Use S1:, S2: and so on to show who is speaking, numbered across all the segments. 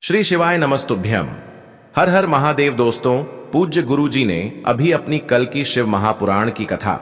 S1: श्री शिवाय नमस्तुभ्यम। हर हर महादेव। दोस्तों, पूज्य गुरु जी ने अभी अपनी कल की शिव महापुराण की कथा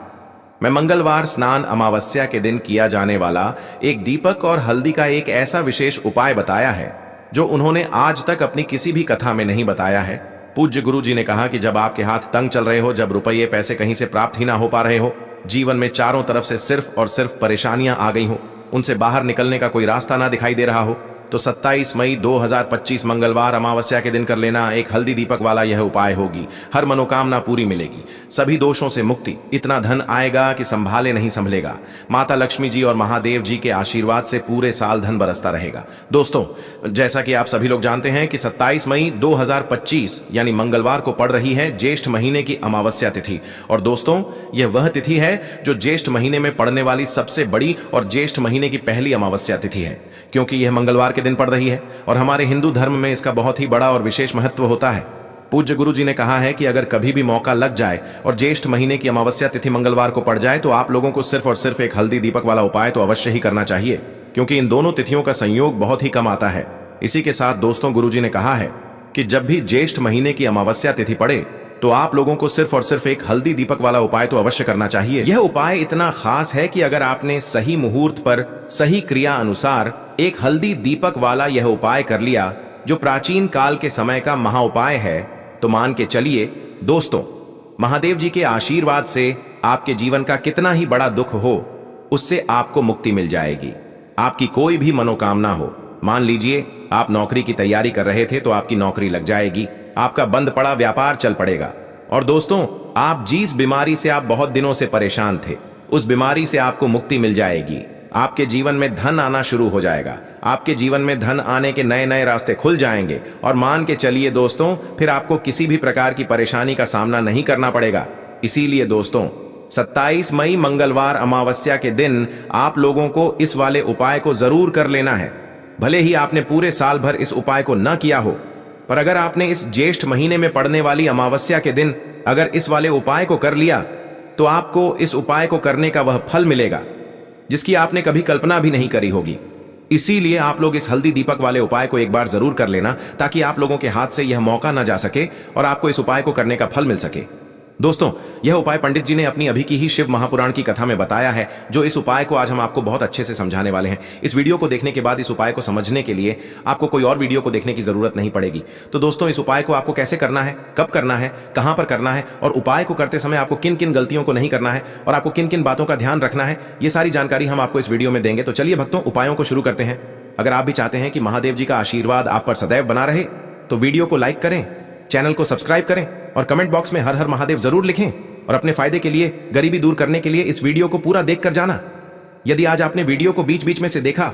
S1: में मंगलवार स्नान अमावस्या के दिन किया जाने वाला एक दीपक और हल्दी का एक ऐसा विशेष उपाय बताया है जो उन्होंने आज तक अपनी किसी भी कथा में नहीं बताया है। पूज्य गुरु जी ने कहा कि जब आपके हाथ तंग चल रहे हो, जब रुपये पैसे कहीं से प्राप्त ही ना हो पा रहे हो, जीवन में चारों तरफ से सिर्फ और सिर्फ परेशानियां आ गई हो, उनसे बाहर निकलने का कोई रास्ता ना दिखाई दे रहा हो, तो 27 मई 2025 मंगलवार अमावस्या के दिन कर लेना एक हल्दी दीपक वाला यह उपाय होगी। हर मनोकामना पूरी मिलेगी, सभी दोषों से मुक्ति, इतना धन आएगा कि संभाले नहीं संभलेगा। माता लक्ष्मी जी और महादेव जी के आशीर्वाद से पूरे साल धन बरसता रहेगा। दोस्तों, जैसा कि आप सभी लोग जानते हैं कि 27 मई 2025 यानी मंगलवार को पड़ रही है ज्येष्ठ महीने की अमावस्या तिथि। और दोस्तों, यह वह तिथि है जो ज्येष्ठ महीने में पड़ने वाली सबसे बड़ी और ज्येष्ठ महीने की पहली अमावस्या तिथि है, क्योंकि यह मंगलवार के दिन पड़ रही है और हमारे हिंदू धर्म में इसका बहुत ही बड़ा और विशेष महत्व होता है। पूज्य गुरु जी ने कहा है कि अगर कभी भी मौका लग जाए और ज्येष्ठ महीने की अमावस्या तिथि मंगलवार को पड़ जाए तो आप लोगों को सिर्फ और सिर्फ एक हल्दी दीपक वाला उपाय तो अवश्य ही करना चाहिए, क्योंकि इन दोनों तिथियों का संयोग बहुत ही कम आता है। इसी के साथ दोस्तों, गुरु जी ने कहा है कि जब भी ज्येष्ठ महीने की अमावस्या तिथि पड़े तो आप लोगों को सिर्फ और सिर्फ एक हल्दी दीपक वाला उपाय तो अवश्य करना चाहिए। यह उपाय इतना खास है कि अगर आपने सही मुहूर्त पर सही क्रिया अनुसार एक हल्दी दीपक वाला यह उपाय कर लिया, जो प्राचीन काल के समय का महा उपाय है, तो मान के चलिए दोस्तों, महादेव जी के आशीर्वाद से आपके जीवन का कितना ही बड़ा दुख हो, उससे आपको मुक्ति मिल जाएगी। आपकी कोई भी मनोकामना हो, मान लीजिए आप नौकरी की तैयारी कर रहे थे तो आपकी नौकरी लग जाएगी, आपका बंद पड़ा व्यापार चल पड़ेगा। और दोस्तों, आप जिस बीमारी से आप बहुत दिनों से परेशान थे, उस बीमारी से आपको मुक्ति मिल जाएगी। आपके जीवन में धन आना शुरू हो जाएगा, आपके जीवन में धन आने के नए नए रास्ते खुल जाएंगे। और मान के चलिए दोस्तों, फिर आपको किसी भी प्रकार की परेशानी का सामना नहीं करना पड़ेगा। इसीलिए दोस्तों, 27 मई मंगलवार अमावस्या के दिन आप लोगों को इस वाले उपाय को जरूर कर लेना है। भले ही आपने पूरे साल भर इस उपाय को न किया हो, पर अगर आपने इस ज्येष्ठ महीने में पड़ने वाली अमावस्या के दिन अगर इस वाले उपाय को कर लिया, तो आपको इस उपाय को करने का वह फल मिलेगा जिसकी आपने कभी कल्पना भी नहीं करी होगी। इसीलिए आप लोग इस हल्दी दीपक वाले उपाय को एक बार जरूर कर लेना, ताकि आप लोगों के हाथ से यह मौका न जा सके और आपको इस उपाय को करने का फल मिल सके। दोस्तों, यह उपाय पंडित जी ने अपनी अभी की ही शिव महापुराण की कथा में बताया है, जो इस उपाय को आज हम आपको बहुत अच्छे से समझाने वाले हैं। इस वीडियो को देखने के बाद इस उपाय को समझने के लिए आपको कोई और वीडियो को देखने की जरूरत नहीं पड़ेगी। तो दोस्तों, इस उपाय को आपको कैसे करना है, कब करना है, कहां पर करना है और उपाय को करते समय आपको किन किन गलतियों को नहीं करना है और आपको किन किन बातों का ध्यान रखना है, ये सारी जानकारी हम आपको इस वीडियो में देंगे। तो चलिए भक्तों, उपायों को शुरू करते हैं। अगर आप भी चाहते हैं कि महादेव जी का आशीर्वाद आप पर सदैव बना रहे, तो वीडियो को लाइक करें, चैनल को सब्सक्राइब करें और कमेंट बॉक्स में हर हर महादेव जरूर लिखें। और अपने फायदे के लिए, गरीबी दूर करने के लिए इस वीडियो को पूरा देखकर जाना। यदि आज आपने वीडियो को बीच बीच में से देखा,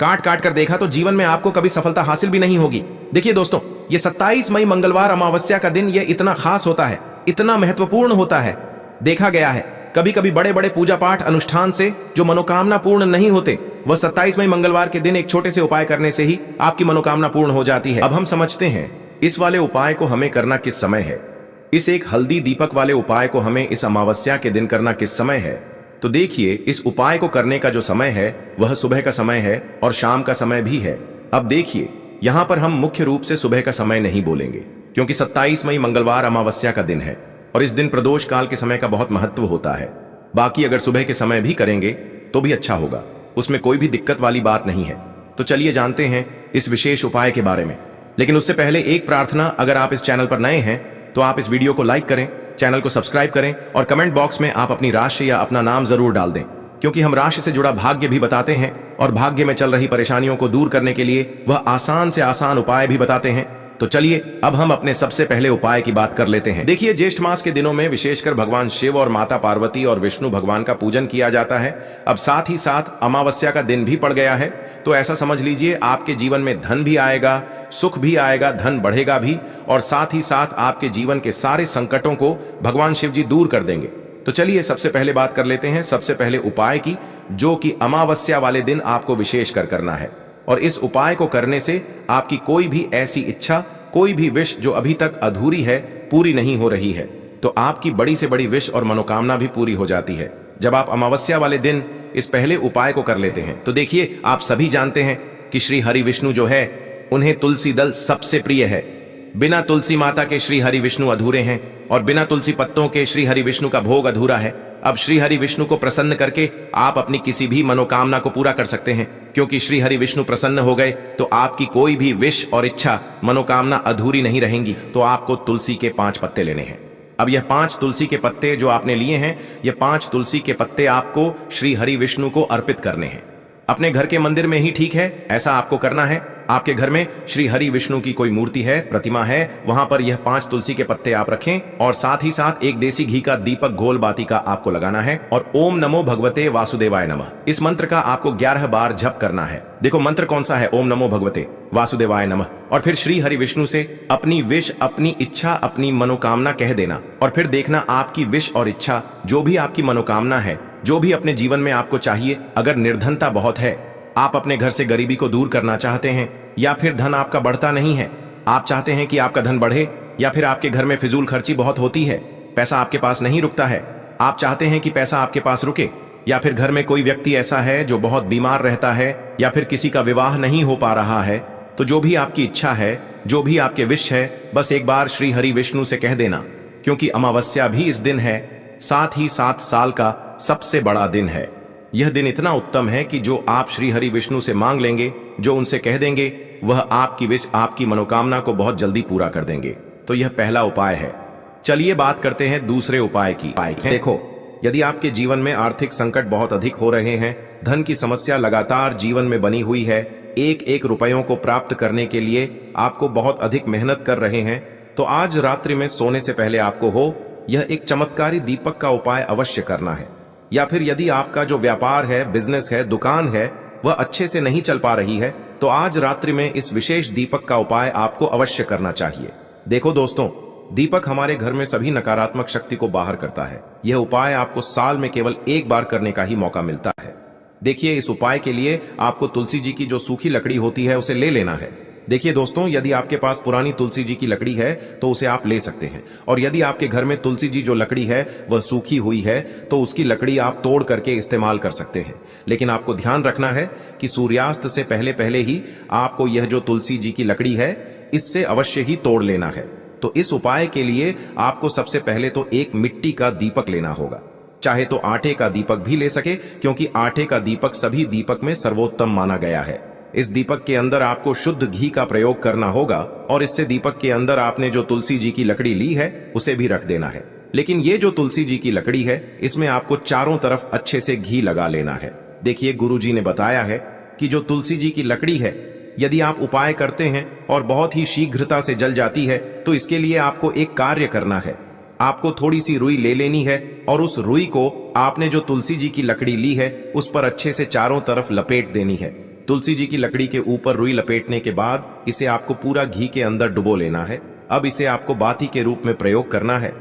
S1: काट काट कर देखा, तो जीवन में आपको कभी सफलता हासिल भी नहीं होगी। देखिए दोस्तों, ये 27 मई मंगलवार अमावस्या का दिन ये इतना खास होता है, इतना महत्वपूर्ण होता है। देखा गया है कभी कभी बड़े बड़े पूजा पाठ अनुष्ठान से जो मनोकामना पूर्ण नहीं होते, वह 27 मई मंगलवार के दिन एक छोटे से उपाय करने से ही आपकी मनोकामना पूर्ण हो जाती है। अब हम समझते हैं इस वाले उपाय को हमें करना किस समय है। इस एक हल्दी दीपक वाले उपाय को हमें इस अमावस्या के दिन करना किस समय है। तो देखिए, इस उपाय को करने का जो समय है वह सुबह का समय है और शाम का समय भी है। अब देखिए, यहां पर हम मुख्य रूप से सुबह का समय नहीं बोलेंगे, क्योंकि 27 मई मंगलवार अमावस्या का दिन है और इस दिन प्रदोष काल के समय का बहुत महत्व होता है। बाकी अगर सुबह के समय भी करेंगे तो भी अच्छा होगा, उसमें कोई भी दिक्कत वाली बात नहीं है। तो चलिए जानते हैं इस विशेष उपाय के बारे में। लेकिन उससे पहले एक प्रार्थना, अगर आप इस चैनल पर नए हैं तो आप इस वीडियो को लाइक करें, चैनल को सब्सक्राइब करें और कमेंट बॉक्स में आप अपनी राशि या अपना नाम जरूर डाल दें, क्योंकि हम राशि से जुड़ा भाग्य भी बताते हैं और भाग्य में चल रही परेशानियों को दूर करने के लिए वह आसान से आसान उपाय भी बताते हैं। तो चलिए अब हम अपने सबसे पहले उपाय की बात कर लेते हैं। देखिए, ज्येष्ठ मास के दिनों में विशेषकर भगवान शिव और माता पार्वती और विष्णु भगवान का पूजन किया जाता है। अब साथ ही साथ अमावस्या का दिन भी पड़ गया है, तो ऐसा समझ लीजिए आपके जीवन में धन भी आएगा, सुख भी आएगा, धन बढ़ेगा भी, और साथ ही साथ आपके जीवन के सारे संकटों को भगवान शिव जी दूर कर देंगे। तो चलिए सबसे पहले बात कर लेते हैं सबसे पहले उपाय की, जो कि अमावस्या वाले दिन आपको विशेष कर करना है। और इस उपाय को करने से आपकी कोई भी ऐसी इच्छा, कोई भी विश जो अभी तक अधूरी है, पूरी नहीं हो रही है, तो आपकी बड़ी से बड़ी विश और मनोकामना भी पूरी हो जाती है जब आप अमावस्या वाले दिन इस पहले उपाय को कर लेते हैं। तो देखिए, आप सभी जानते हैं कि श्री हरि विष्णु जो है उन्हें तुलसी दल सबसे प्रिय है। बिना तुलसी माता के श्री हरि विष्णु अधूरे हैं और बिना तुलसी पत्तों के श्री हरि विष्णु का भोग अधूरा है। अब श्री हरि विष्णु को प्रसन्न करके आप अपनी किसी भी मनोकामना को पूरा कर सकते हैं, क्योंकि श्री हरि विष्णु प्रसन्न हो गए तो आपकी कोई भी विश और इच्छा मनोकामना अधूरी नहीं रहेंगी। तो आपको तुलसी के 5 पत्ते लेने हैं। अब यह 5 तुलसी के पत्ते जो आपने लिए हैं, यह 5 तुलसी के पत्ते आपको श्री हरि विष्णु को अर्पित करने हैं। अपने घर के मंदिर में ही ठीक है, ऐसा आपको करना है। आपके घर में श्री हरि विष्णु की कोई मूर्ति है, प्रतिमा है, वहां पर यह 5 तुलसी के पत्ते आप रखें और साथ ही साथ एक देसी घी का दीपक गोल बाती का आपको लगाना है और ओम नमो भगवते वासुदेवाय नमः इस मंत्र का आपको 11 बार जप करना है। देखो मंत्र कौन सा है, ओम नमो भगवते वासुदेवाय नमः। और फिर श्री हरि विष्णु से अपनी विश, अपनी इच्छा, अपनी मनोकामना कह देना और फिर देखना आपकी विश और इच्छा, जो भी आपकी मनोकामना है, जो भी अपने जीवन में आपको चाहिए। अगर निर्धनता बहुत है, आप अपने घर से गरीबी को दूर करना चाहते हैं, या फिर धन आपका बढ़ता नहीं है, आप चाहते हैं कि आपका धन बढ़े, या फिर आपके घर में फिजूल खर्ची बहुत होती है, पैसा आपके पास नहीं रुकता है, आप चाहते हैं कि पैसा आपके पास रुके, या फिर घर में कोई व्यक्ति ऐसा है जो बहुत बीमार रहता है, या फिर किसी का विवाह नहीं हो पा रहा है, तो जो भी आपकी इच्छा है, जो भी आपके विश है, बस एक बार श्री हरि विष्णु से कह देना। क्योंकि अमावस्या भी इस दिन है, साथ ही 7 साल का सबसे बड़ा दिन है। यह दिन इतना उत्तम है कि जो आप श्री हरि विष्णु से मांग लेंगे, जो उनसे कह देंगे, वह आपकी विश, आपकी मनोकामना को बहुत जल्दी पूरा कर देंगे। तो यह पहला उपाय है। चलिए बात करते हैं दूसरे उपाय की। देखो, यदि आपके जीवन में आर्थिक संकट बहुत अधिक हो रहे हैं, धन की समस्या लगातार जीवन में बनी हुई है, एक एक रुपयों को प्राप्त करने के लिए आपको बहुत अधिक मेहनत कर रहे हैं, तो आज रात्रि में सोने से पहले आपको हो यह एक चमत्कारी दीपक का उपाय अवश्य करना है। या फिर यदि आपका जो व्यापार है, बिजनेस है, दुकान है, वह अच्छे से नहीं चल पा रही है, तो आज रात्रि में इस विशेष दीपक का उपाय आपको अवश्य करना चाहिए। देखो दोस्तों, दीपक हमारे घर में सभी नकारात्मक शक्ति को बाहर करता है। यह उपाय आपको साल में केवल एक बार करने का ही मौका मिलता है। देखिए, इस उपाय के लिए आपको तुलसी जी की जो सूखी लकड़ी होती है उसे ले लेना है। देखिए दोस्तों, यदि आपके पास पुरानी तुलसी जी की लकड़ी है तो उसे आप ले सकते हैं, और यदि आपके घर में तुलसी जी जो लकड़ी है वह सूखी हुई है तो उसकी लकड़ी आप तोड़ करके इस्तेमाल कर सकते हैं। लेकिन आपको ध्यान रखना है कि सूर्यास्त से पहले पहले ही आपको यह जो तुलसी जी की लकड़ी है इससे अवश्य ही तोड़ लेना है। तो इस उपाय के लिए आपको सबसे पहले तो एक मिट्टी का दीपक लेना होगा, चाहे तो आटे का दीपक भी ले सके, क्योंकि आटे का दीपक सभी दीपक में सर्वोत्तम माना गया है। इस दीपक के अंदर आपको शुद्ध घी का प्रयोग करना होगा और इससे दीपक के अंदर आपने जो तुलसी जी की लकड़ी ली है उसे भी रख देना है। लेकिन ये जो तुलसी जी की लकड़ी है, इसमें आपको चारों तरफ अच्छे से घी लगा लेना है। देखिए, गुरुजी ने बताया है कि जो तुलसी जी की लकड़ी है, यदि आप उपाय करते हैं और बहुत ही शीघ्रता से जल जाती है, तो इसके लिए आपको एक कार्य करना है। आपको थोड़ी सी रुई ले लेनी है और उस रुई को आपने जो तुलसी जी की लकड़ी ली है उस पर अच्छे से चारों तरफ लपेट देनी है। तुलसी जी की लकड़ी के ऊपर रुई लपेटने के बाद इसे आपको पूरा घी के अंदर डुबो लेना है। अब इसे आपको बाती के रूप में प्रयोग करना है।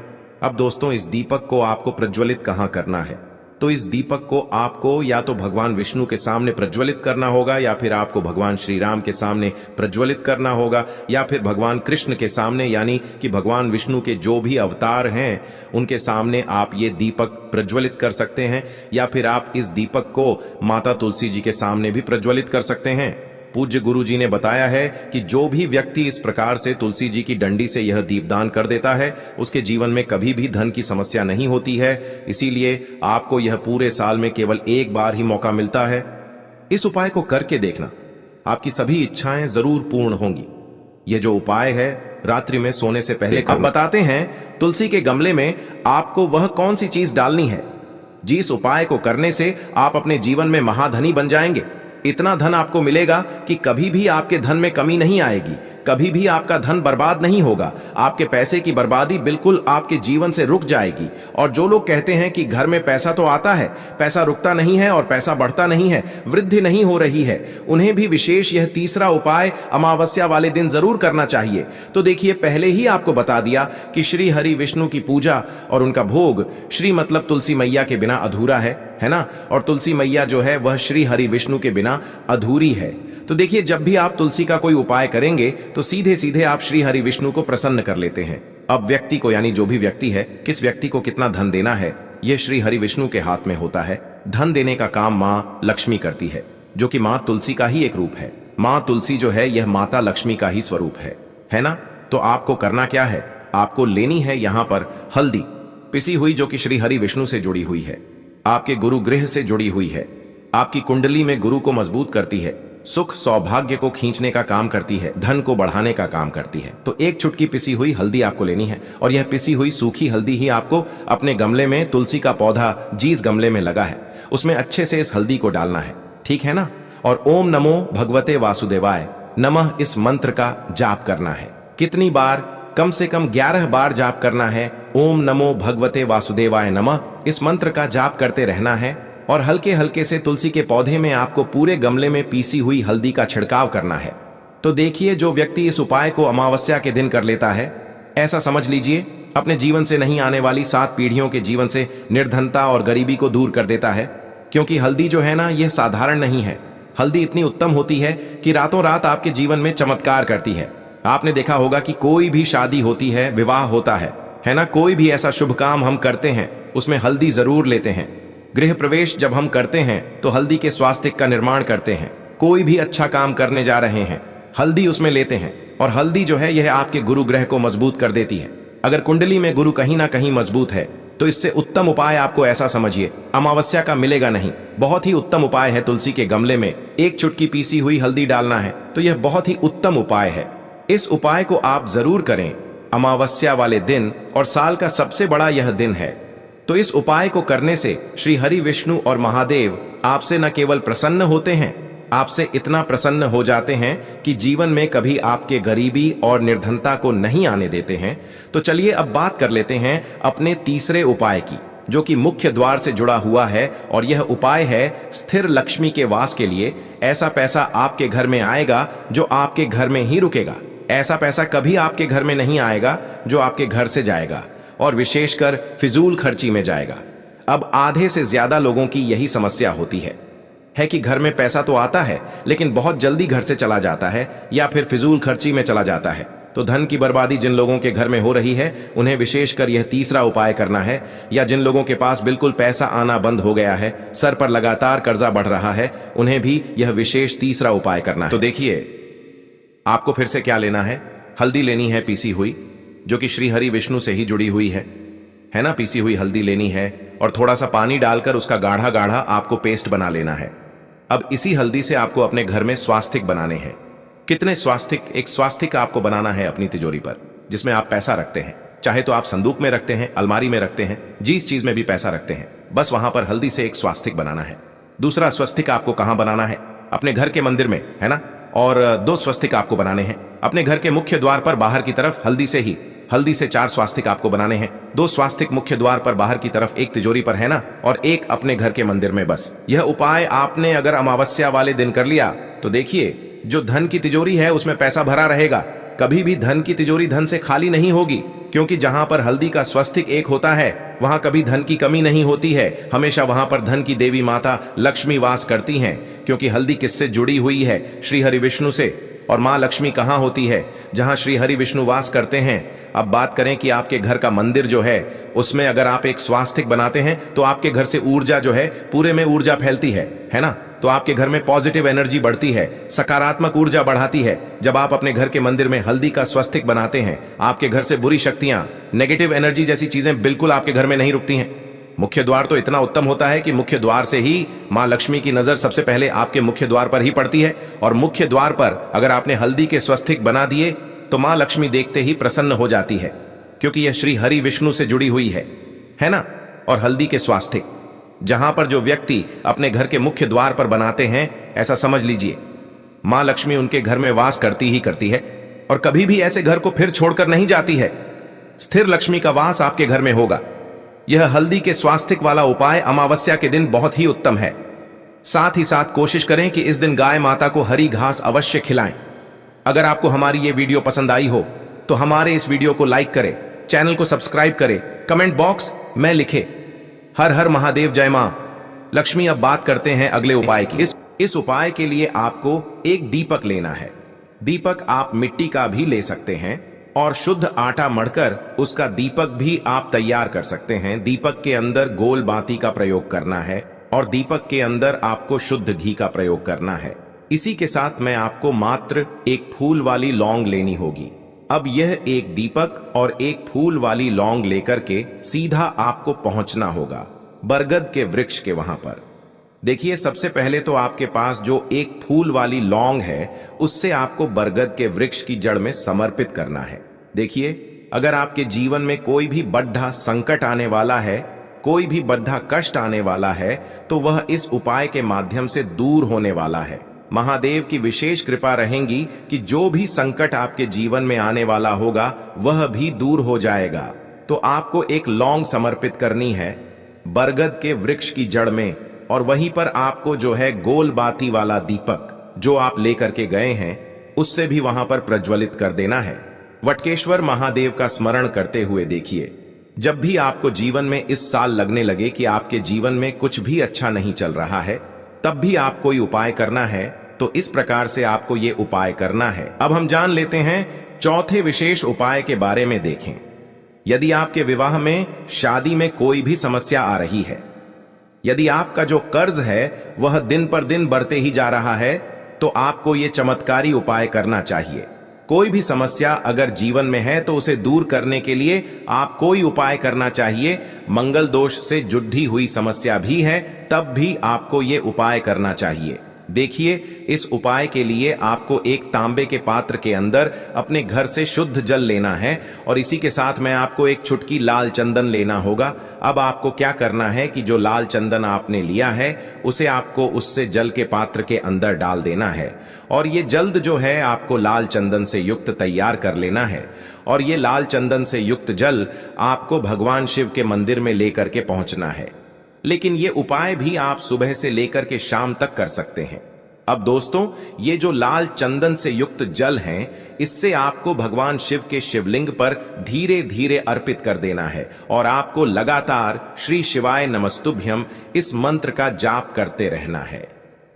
S1: अब दोस्तों, इस दीपक को आपको प्रज्वलित कहाँ करना है? तो इस दीपक को आपको या तो भगवान विष्णु के सामने प्रज्वलित करना होगा, या फिर आपको भगवान श्री राम के सामने प्रज्वलित करना होगा, या फिर भगवान कृष्ण के सामने, यानी कि भगवान विष्णु के जो भी अवतार हैं उनके सामने आप ये दीपक प्रज्वलित कर सकते हैं, या फिर आप इस दीपक को माता तुलसी जी के सामने भी प्रज्वलित कर सकते हैं। पूज्य गुरु जी ने बताया है कि जो भी व्यक्ति इस प्रकार से तुलसी जी की डंडी से यह दीपदान कर देता है, उसके जीवन में कभी भी धन की समस्या नहीं होती है। इसीलिए आपको यह पूरे साल में केवल एक बार ही मौका मिलता है। इस उपाय को करके देखना, आपकी सभी इच्छाएं जरूर पूर्ण होंगी। यह जो उपाय है रात्रि में सोने से पहले। अब बताते हैं तुलसी के गमले में आपको वह कौन सी चीज डालनी है जिस उपाय को करने से आप अपने जीवन में महाधनी बन जाएंगे। इतना धन आपको मिलेगा कि कभी भी आपके धन में कमी नहीं आएगी, कभी भी आपका धन बर्बाद नहीं होगा। आपके पैसे की बर्बादी बिल्कुल आपके जीवन से रुक जाएगी। और जो लोग कहते हैं कि घर में पैसा तो आता है, पैसा रुकता नहीं है और पैसा बढ़ता नहीं है, वृद्धि नहीं हो रही है, उन्हें भी विशेष यह तीसरा उपाय अमावस्या वाले दिन जरूर करना चाहिए। तो देखिए, पहले ही आपको बता दिया कि श्री हरि विष्णु की पूजा और उनका भोग श्री मतलब तुलसी मैया के बिना अधूरा है ना। और तुलसी मैया जो है वह श्री हरि विष्णु के बिना अधूरी है। तो देखिए, जब भी आप तुलसी का कोई उपाय करेंगे तो सीधे सीधे आप श्री हरि विष्णु को प्रसन्न कर लेते हैं। अब व्यक्ति को, यानी जो भी व्यक्ति है, किस व्यक्ति को कितना धन देना है, यह श्री हरि विष्णु के हाथ में होता है। धन देने का काम मां लक्ष्मी करती है, जो कि मां तुलसी का ही एक रूप है। माँ तुलसी जो है यह माता लक्ष्मी का ही स्वरूप है ना। तो आपको करना क्या है, आपको लेनी है यहाँ पर हल्दी पिसी हुई, जो कि श्री हरि विष्णु से जुड़ी हुई है, आपके गुरु गृह से जुड़ी हुई है, आपकी कुंडली में गुरु को मजबूत करती है, सुख सौभाग्य को खींचने का काम करती है, धन को बढ़ाने का काम करती है। तो एक चुटकी पिसी हुई हल्दी आपको लेनी है, और यह पिसी हुई सूखी हल्दी ही आपको अपने गमले में, तुलसी का पौधा जिस गमले में लगा है उसमें अच्छे से इस हल्दी को डालना है, ठीक है ना। और ओम नमो भगवते वासुदेवाय नमः इस मंत्र का जाप करना है। कितनी बार, कम से कम 11 बार जाप करना है। ओम नमो भगवते वासुदेवाय नमः इस मंत्र का जाप करते रहना है, और हल्के हल्के से तुलसी के पौधे में आपको पूरे गमले में पीसी हुई हल्दी का छिड़काव करना है। तो देखिए, जो व्यक्ति इस उपाय को अमावस्या के दिन कर लेता है, ऐसा समझ लीजिए अपने जीवन से नहीं आने वाली 7 पीढ़ियों के जीवन से निर्धनता और गरीबी को दूर कर देता है। क्योंकि हल्दी जो है ना, यह साधारण नहीं है। हल्दी इतनी उत्तम होती है कि रातों रात आपके जीवन में चमत्कार करती है। आपने देखा होगा कि कोई भी शादी होती है, विवाह होता है ना, कोई भी ऐसा शुभ काम हम करते हैं उसमें हल्दी जरूर लेते हैं। गृह प्रवेश जब हम करते हैं तो हल्दी के स्वास्तिक का निर्माण करते हैं। कोई भी अच्छा काम करने जा रहे हैं, हल्दी उसमें लेते हैं। और हल्दी जो है यह आपके गुरु ग्रह को मजबूत कर देती है। अगर कुंडली में गुरु कहीं ना कहीं मजबूत है तो इससे उत्तम उपाय आपको ऐसा समझिए अमावस्या का मिलेगा नहीं। बहुत ही उत्तम उपाय है, तुलसी के गमले में एक चुटकी पीसी हुई हल्दी डालना है। तो यह बहुत ही उत्तम उपाय है। इस उपाय को आप जरूर करें अमावस्या वाले दिन, और साल का सबसे बड़ा यह दिन है। तो इस उपाय को करने से श्री हरि विष्णु और महादेव आपसे न केवल प्रसन्न होते हैं, आपसे इतना प्रसन्न हो जाते हैं कि जीवन में कभी आपके गरीबी और निर्धनता को नहीं आने देते हैं। तो चलिए अब बात कर लेते हैं अपने तीसरे उपाय की, जो कि मुख्य द्वार से जुड़ा हुआ है। और यह उपाय है स्थिर लक्ष्मी के वास के लिए। ऐसा पैसा आपके घर में आएगा जो आपके घर में ही रुकेगा। ऐसा पैसा कभी आपके घर में नहीं आएगा जो आपके घर से जाएगा, और विशेषकर फिजूल खर्ची में जाएगा। अब आधे से ज्यादा लोगों की यही समस्या होती है कि घर में पैसा तो आता है लेकिन बहुत जल्दी घर से चला जाता है, या फिर फिजूल खर्ची में चला जाता है। तो धन की बर्बादी जिन लोगों के घर में हो रही है उन्हें विशेषकर यह तीसरा उपाय करना है। या जिन लोगों के पास बिल्कुल पैसा आना बंद हो गया है, सर पर लगातार कर्जा बढ़ रहा है, उन्हें भी यह विशेष तीसरा उपाय करना है। तो देखिए, आपको फिर से क्या लेना है, हल्दी लेनी है पीसी हुई, जो कि श्री हरि विष्णु से ही जुड़ी हुई है ना। पीसी हुई हल्दी लेनी है और थोड़ा सा पानी डालकर उसका गाढ़ा गाढ़ा आपको पेस्ट बना लेना है। अब इसी हल्दी से आपको अपने घर में स्वास्तिक बनाने हैं। कितने स्वास्तिक? एक स्वास्तिक आपको बनाना है अपनी तिजोरी पर, जिसमें आप पैसा रखते हैं। चाहे तो आप संदूक में रखते हैं, अलमारी में रखते हैं, जिस चीज में भी पैसा रखते हैं, बस वहां पर हल्दी से एक स्वास्तिक बनाना है। दूसरा स्वस्तिक आपको कहां बनाना है? अपने घर के मंदिर में, है ना। और 2 स्वस्तिक आपको बनाने हैं अपने घर के मुख्य द्वार पर बाहर की तरफ। हल्दी से 4 स्वास्तिक आपको बनाने हैं। 2 स्वास्तिक मुख्य द्वार पर बाहर की तरफ, एक तिजोरी पर, है ना, और एक अपने घर के मंदिर में। बस यह उपाय आपने अगर अमावस्या वाले दिन कर लिया तो देखिए, जो धन की तिजोरी है उसमें पैसा भरा रहेगा। कभी भी धन की तिजोरी धन से खाली नहीं होगी, क्योंकि जहां पर हल्दी का स्वस्तिक एक होता है वहां कभी धन की कमी नहीं होती है। हमेशा वहां पर धन की देवी माता लक्ष्मी वास करती हैं, क्योंकि हल्दी किससे जुड़ी हुई है? श्री हरि विष्णु से। और मां लक्ष्मी कहां होती है? जहां श्री हरि विष्णु वास करते हैं। अब बात करें कि आपके घर का मंदिर जो है उसमें अगर आप एक स्वास्तिक बनाते हैं तो आपके घर से ऊर्जा जो है, पूरे में ऊर्जा फैलती है ना। तो आपके घर में पॉजिटिव एनर्जी बढ़ती है, सकारात्मक ऊर्जा बढ़ाती है। जब आप अपने घर के मंदिर में हल्दी का स्वस्तिक बनाते हैं, आपके घर से बुरी शक्तियां, नेगेटिव एनर्जी जैसी चीजें बिल्कुल आपके घर में नहीं रुकती हैं। मुख्य द्वार तो इतना उत्तम होता है कि मुख्य द्वार से ही मां लक्ष्मी की नजर सबसे पहले आपके मुख्य द्वार पर ही पड़ती है। और मुख्य द्वार पर अगर आपने हल्दी के स्वस्तिक बना दिए तो मां लक्ष्मी देखते ही प्रसन्न हो जाती है, क्योंकि यह श्री हरि विष्णु से जुड़ी हुई है ना। और हल्दी के स्वास्तिक जहां पर जो व्यक्ति अपने घर के मुख्य द्वार पर बनाते हैं, ऐसा समझ लीजिए मां लक्ष्मी उनके घर में वास करती ही करती है, और कभी भी ऐसे घर को फिर छोड़कर नहीं जाती है। स्थिर लक्ष्मी का वास आपके घर में होगा। यह हल्दी के स्वास्तिक वाला उपाय अमावस्या के दिन बहुत ही उत्तम है। साथ ही साथ कोशिश करें कि इस दिन गाय माता को हरी घास अवश्य खिलाएं। अगर आपको हमारी ये वीडियो पसंद आई हो तो हमारे इस वीडियो को लाइक करें, चैनल को सब्सक्राइब करें, कमेंट बॉक्स में लिखें हर हर महादेव, जय मां लक्ष्मी। अब बात करते हैं अगले उपाय की। इस उपाय के लिए आपको एक दीपक लेना है। दीपक आप मिट्टी का भी ले सकते हैं, और शुद्ध आटा मढ़कर उसका दीपक भी आप तैयार कर सकते हैं। दीपक के अंदर गोल बाती का प्रयोग करना है, और दीपक के अंदर आपको शुद्ध घी का प्रयोग करना है। इसी के साथ मैं आपको मात्र एक फूल वाली लौंग लेनी होगी। अब यह एक दीपक और एक फूल वाली लौंग लेकर के सीधा आपको पहुंचना होगा बरगद के वृक्ष के वहां पर। देखिए, सबसे पहले तो आपके पास जो एक फूल वाली लौंग है उससे आपको बरगद के वृक्ष की जड़ में समर्पित करना है। देखिए, अगर आपके जीवन में कोई भी बड़ा संकट आने वाला है, कोई भी बड़ा कष्ट आने वाला है, तो वह इस उपाय के माध्यम से दूर होने वाला है। महादेव की विशेष कृपा रहेगी कि जो भी संकट आपके जीवन में आने वाला होगा वह भी दूर हो जाएगा। तो आपको एक लौंग समर्पित करनी है बरगद के वृक्ष की जड़ में, और वहीं पर आपको जो है गोल बाती वाला दीपक जो आप लेकर के गए हैं उससे भी वहां पर प्रज्वलित कर देना है। वटकेश्वर महादेव का स्मरण करते हुए देखिए, जब भी आपको जीवन में इस साल लगने लगे कि आपके जीवन में कुछ भी अच्छा नहीं चल रहा है, तब भी आप कोई उपाय करना है, तो इस प्रकार से आपको ये उपाय करना है। अब हम जान लेते हैं चौथे विशेष उपाय के बारे में। देखें, यदि आपके विवाह में, शादी में कोई भी समस्या आ रही है, यदि आपका जो कर्ज है वह दिन पर दिन बढ़ते ही जा रहा है, तो आपको ये चमत्कारी उपाय करना चाहिए। कोई भी समस्या अगर जीवन में है तो उसे दूर करने के लिए आप कोई उपाय करना चाहिए। मंगल दोष से जुड़ी हुई समस्या भी है तब भी आपको ये उपाय करना चाहिए। देखिए, इस उपाय के लिए आपको एक तांबे के पात्र के अंदर अपने घर से शुद्ध जल लेना है, और इसी के साथ में आपको एक चुटकी लाल चंदन लेना होगा। अब आपको क्या करना है कि जो लाल चंदन आपने लिया है उसे आपको उससे जल के पात्र के अंदर डाल देना है, और ये जल्द जो है आपको लाल चंदन से युक्त तैयार कर लेना है। और ये लाल चंदन से युक्त जल आपको भगवान शिव के मंदिर में लेकर के पहुंचना है। लेकिन ये उपाय भी आप सुबह से लेकर के शाम तक कर सकते हैं। अब दोस्तों, ये जो लाल चंदन से युक्त जल हैं, इससे आपको भगवान शिव के शिवलिंग पर धीरे धीरे अर्पित कर देना है, और आपको लगातार श्री शिवाय नमस्तुभ्यम इस मंत्र का जाप करते रहना है।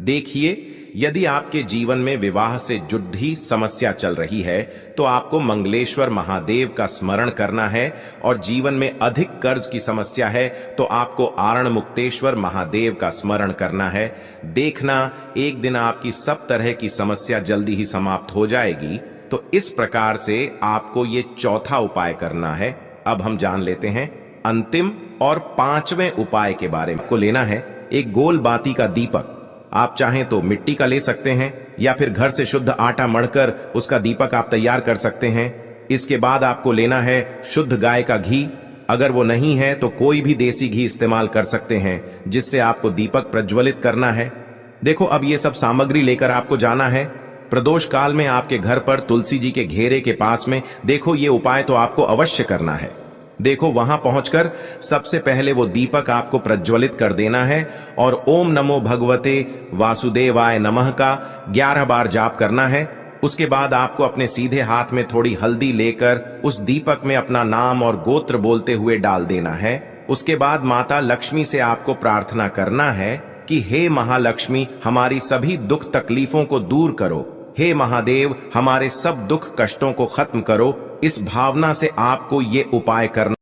S1: देखिए, यदि आपके जीवन में विवाह से जुड़ी समस्या चल रही है तो आपको मंगलेश्वर महादेव का स्मरण करना है, और जीवन में अधिक कर्ज की समस्या है तो आपको आरण मुक्तेश्वर महादेव का स्मरण करना है। देखना, एक दिन आपकी सब तरह की समस्या जल्दी ही समाप्त हो जाएगी। तो इस प्रकार से आपको ये चौथा उपाय करना है। अब हम जान लेते हैं अंतिम और पांचवें उपाय के बारे में। आपको लेना है एक गोल बाती का दीपक। आप चाहें तो मिट्टी का ले सकते हैं, या फिर घर से शुद्ध आटा मढ़कर उसका दीपक आप तैयार कर सकते हैं। इसके बाद आपको लेना है शुद्ध गाय का घी। अगर वो नहीं है तो कोई भी देसी घी इस्तेमाल कर सकते हैं, जिससे आपको दीपक प्रज्वलित करना है। देखो, अब ये सब सामग्री लेकर आपको जाना है प्रदोष काल में आपके घर पर तुलसी जी के घेरे के पास में। देखो, ये उपाय तो आपको अवश्य करना है। देखो, वहां पहुंचकर सबसे पहले वो दीपक आपको प्रज्वलित कर देना है, और ओम नमो भगवते वासुदेवाय नमः का 11 बार जाप करना है। उसके बाद आपको अपने सीधे हाथ में थोड़ी हल्दी लेकर उस दीपक में अपना नाम और गोत्र बोलते हुए डाल देना है। उसके बाद माता लक्ष्मी से आपको प्रार्थना करना है कि हे महालक्ष्मी, हमारी सभी दुख तकलीफों को दूर करो। हे महादेव, हमारे सब दुख कष्टों को खत्म करो। इस भावना से आपको ये उपाय करना